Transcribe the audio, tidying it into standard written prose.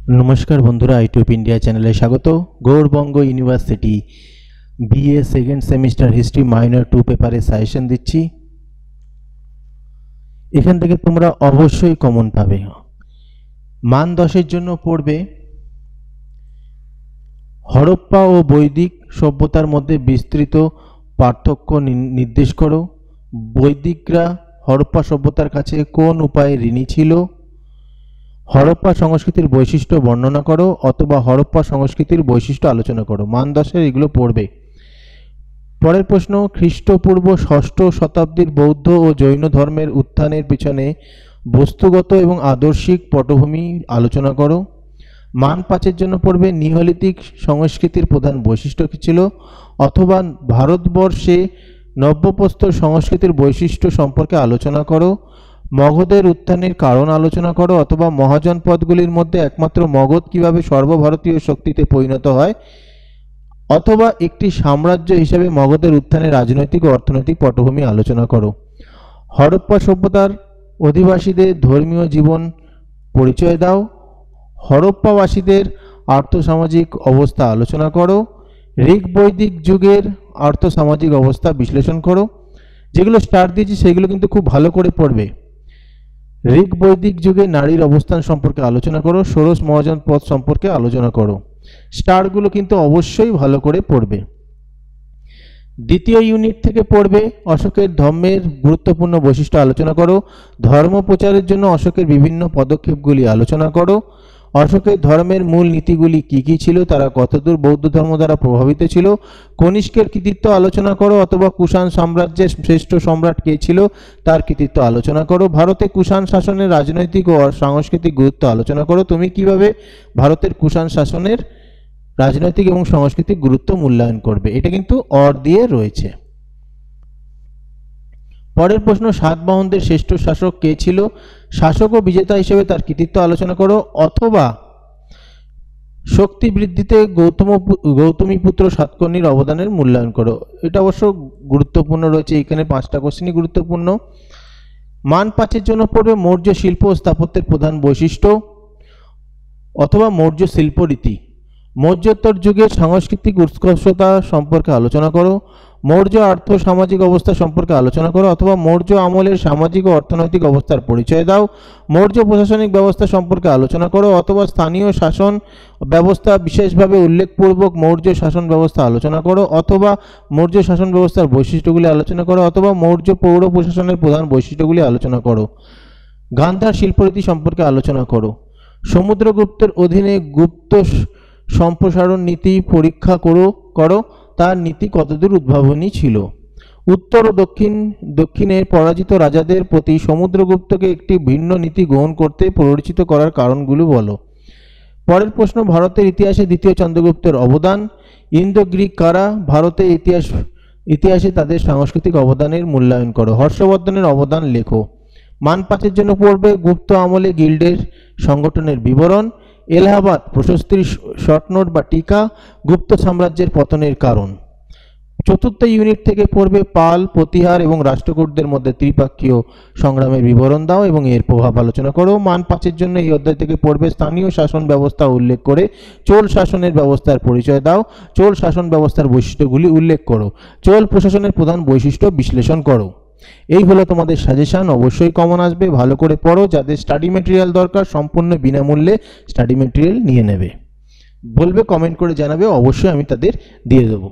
नमस्कार बंधुरा YouTube India चैनले स्वागत। गौरबंग university BA second semester history minor 2 पेपारे suggestion दिচ্ছি। এখান থেকে তোমরা অবশ্যই কমন পাবে। মান 10 এর জন্য পড়বে হরপ্পা ও বৈদিক সভ্যতার মধ্যে বিস্তৃত পার্থক্য নির্দেশ করো। বৈদিকরা হরপ্পা সভ্যতার কাছে কোন উপায়ে ঋণী ছিল? হরপ্পা সংস্কৃতির বৈশিষ্ট্য বর্ণনা করো অথবা হরপ্পা সংস্কৃতির বৈশিষ্ট্য আলোচনা করো। মান 10 এর এগুলো পড়বে। পরের প্রশ্ন, খ্রিস্টপূর্ব 6ষ্ঠ শতাব্দীর বৌদ্ধ ও জৈন ধর্মের উত্থানের পিছনে বস্তুগত এবং আদর্শিক পটভূমি আলোচনা করো। মান 5 এর জন্য পড়বে নিওলিথিক সংস্কৃতির প্রধান বৈশিষ্ট্য কী ছিল অথবা ভারতবর্ষে নব্যপ্রস্তর সংস্কৃতির বৈশিষ্ট্য সম্পর্কে আলোচনা করো। মগধের উত্থানের কারণ আলোচনা করো অথবা মহাজনপদগুলির মধ্যে একমাত্র মগধ কিভাবে সর্বভারতীয় শক্তিতে পরিণত হয় অথবা একটি সাম্রাজ্য হিসেবে মগধের উত্থানের রাজনৈতিক ও অর্থনৈতিক পটভূমি আলোচনা করো। হরপ্পা সভ্যতার অধিবাসীদের ধর্মীয় জীবন পরিচয় দাও। হরপ্পাবাসীদের আর্থসামাজিক অবস্থা আলোচনা করো। ঋগ বৈদিক যুগের আর্থসামাজিক অবস্থা বিশ্লেষণ করো। যেগুলো স্টার দিয়েছি সেগুলো কিন্তু খুব ভালো করে পড়বে। ঋগ বৈদিক যুগে নারীর অবস্থান সম্পর্কে আলোচনা করো। ষোড়শ মহাজন পদ সম্পর্কে আলোচনা করো। স্টারগুলো কিন্তু অবশ্যই ভালো করে পড়বে। দ্বিতীয় ইউনিট থেকে পড়বে অশোকের ধর্মের গুরুত্বপূর্ণ বৈশিষ্ট্য আলোচনা করো। ধর্ম প্রচারের জন্য অশোকের বিভিন্ন পদক্ষেপগুলি আলোচনা করো। অশোকের ধর্মের মূল নীতিগুলি কি কি ছিল, তারা কতদূর বৌদ্ধ ধর্ম দ্বারা প্রভাবিত ছিল। কনিষ্কের কৃতিত্ব আলোচনা করো অথবা কুষাণ সাম্রাজ্যের শ্রেষ্ঠ সম্রাট কে ছিল তার কৃতিত্ব আলোচনা করো। ভারতে কুষাণ শাসনের রাজনৈতিক ও সাংস্কৃতিক গুরুত্ব আলোচনা করো। তুমি কিভাবে ভারতের কুষাণ শাসনের রাজনৈতিক এবং সাংস্কৃতিক গুরুত্ব মূল্যায়ন করবে, এটা কিন্তু অর দিয়ে রয়েছে। পরের প্রশ্ন, সাতবাহনদের শ্রেষ্ঠ শাসক কে ছিল? শাসক ও বিজেতা হিসেবে তার কৃতিত্ব আলোচনা করো অথবা শক্তি বৃদ্ধিতে গৌতমীপুত্র সাতকর্ণীর অবদানের মূল্যায়ন করো। এটা অবশ্য গুরুত্বপূর্ণ রয়েছে, এখানে 5টা কোশ্চেনই গুরুত্বপূর্ণ। মান 5 এর জন্য পড়বে মৌর্য শিল্প ও স্থাপত্যের প্রধান বৈশিষ্ট্য অথবা মৌর্য শিল্পরীতি। মৌর্যোত্তর যুগের সাংস্কৃতিক উৎকর্ষতা সম্পর্কে আলোচনা করো। মৌর্য আর্থ সামাজিক অবস্থা সম্পর্কে আলোচনা করো অথবা মৌর্য আমলের সামাজিক ও অর্থনৈতিক অবস্থার পরিচয় দাও। মৌর্য প্রশাসনিক ব্যবস্থা সম্পর্কে আলোচনা করো অথবা স্থানীয় শাসন ব্যবস্থা বিশেষভাবে উল্লেখপূর্বক মৌর্য শাসন ব্যবস্থা আলোচনা করো অথবা মৌর্য শাসন ব্যবস্থার বৈশিষ্ট্যগুলি আলোচনা করো অথবা মৌর্য পৌর প্রশাসনের প্রধান বৈশিষ্ট্যগুলি আলোচনা করো। গান্ধার শিল্পরীতি সম্পর্কে আলোচনা করো। সমুদ্রগুপ্তের অধীনে গুপ্ত সম্প্রসারণ নীতি পরীক্ষা করো তার নীতি কতদূর উদ্ভাবনী ছিল। উত্তর ও দক্ষিণের পরাজিত রাজাদের প্রতি সমুদ্রগুপ্তকে একটি ভিন্ন নীতি গ্রহণ করতে প্ররোচিত করার কারণগুলো বলো। পরের প্রশ্ন, ভারতের ইতিহাসে দ্বিতীয় চন্দ্রগুপ্তের অবদান। ইন্দো গ্রিক কারা ভারতের ইতিহাসে তাদের সাংস্কৃতিক অবদানের মূল্যায়ন করো। হর্ষবর্ধনের অবদান লেখো। মান 5 এর জন্য পড়বে গুপ্ত আমলে গিল্ডের সংগঠনের বিবরণ। এলাহাবাদ প্রশস্তির শর্ট নোট বা টিকা গুপ্ত সাম্রাজ্যের পতনের কারণ। চতুর্থ ইউনিট থেকে পড়বে পাল, প্রতিহার এবং রাষ্ট্রকূটদের মধ্যে ত্রিপাক্ষীয় সংগ্রামের বিবরণ দাও এবং এর প্রভাব আলোচনা করো। মান 5 এর জন্য এই অধ্যায় থেকে পড়বে স্থানীয় শাসন ব্যবস্থা উল্লেখ করে চোল শাসনের ব্যবস্থার পরিচয় দাও। চোল শাসন ব্যবস্থার বৈশিষ্ট্যগুলি উল্লেখ করো। চোল প্রশাসনের প্রধান বৈশিষ্ট্য বিশ্লেষণ করো। এই হলো তোমাদের সাজেশন। অবশ্যই কমন আসবে, ভালো করে পড়ো। যাদের স্টাডি মেটেরিয়াল দরকার সম্পূর্ণ বিনামূল্যে স্টাডি মেটেরিয়াল নিয়ে নেবে। বলবে, কমেন্ট করে জানাবে, অবশ্যই আমি তাদের দিয়ে দেবো।